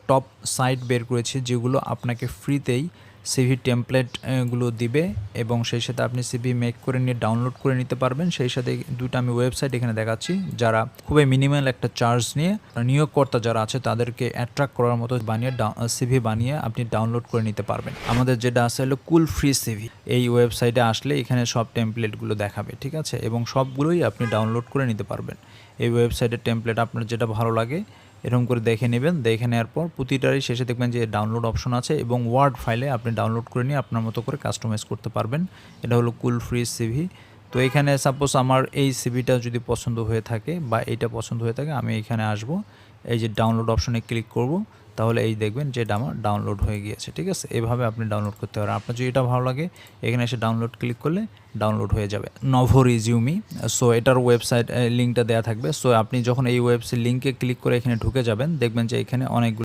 Top site বের করেছি যেগুলো আপনাকে ফ্রিতেই সিভি টেমপ্লেট গুলো দিবে এবং সেই সাথে আপনি সিভি মেক করে নিয়ে ডাউনলোড করে নিতে পারবেন। সেই সাথে দুটো আমি ওয়েবসাইট এখানে দেখাচ্ছি যারা খুবই মিনিমাল একটা চার্জ নিয়ে নিয়োগকর্তা যারা আছে তাদেরকে অ্যাট্রাক্ট করার মতো সিভি বানিয়ে আপনি ডাউনলোড করে নিতে পারবেন। আমাদের যেটা আছে হলো কুল ফ্রি সিভি। এই ওয়েবসাইটে আসলে এখানে সব টেমপ্লেটগুলো দেখাবে, ঠিক আছে, এবং সবগুলোই আপনি ডাউনলোড করে নিতে পারবেন। এই ওয়েবসাইটের টেমপ্লেট আপনার যেটা ভালো লাগে এরকম করে দেখে নেবেন। দেখে নেওয়ার পর প্রতিটারই শেষে দেখবেন যে ডাউনলোড অপশন আছে এবং ওয়ার্ড ফাইলে আপনি ডাউনলোড করে নিয়ে আপনার মতো করে কাস্টমাইজ করতে পারবেন। এটা হলো কুল ফ্রি সিভি। তো এখানে সাপোজ আমার এই সিভিটা যদি পছন্দ হয়ে থাকে বা এইটা পছন্দ হয়ে থাকে, আমি এখানে আসব, এই যে ডাউনলোড অপশনে ক্লিক করব, তাহলে এই দেখবেন যে এটা আমার ডাউনলোড হয়ে গিয়েছে, ঠিক আছে। এভাবে আপনি ডাউনলোড করতে পারেন। আপনার যদি এটা ভালো লাগে এখানে এসে ডাউনলোড ক্লিক করলে ডাউনলোড হয়ে যাবে। নভো রিজিউমি, সো এটার ওয়েবসাইট লিঙ্কটা দেওয়া থাকবে। সো আপনি যখন এই ওয়েবসাইট লিঙ্কে ক্লিক করে এখানে ঢুকে যাবেন দেখবেন যে এখানে অনেকগুলো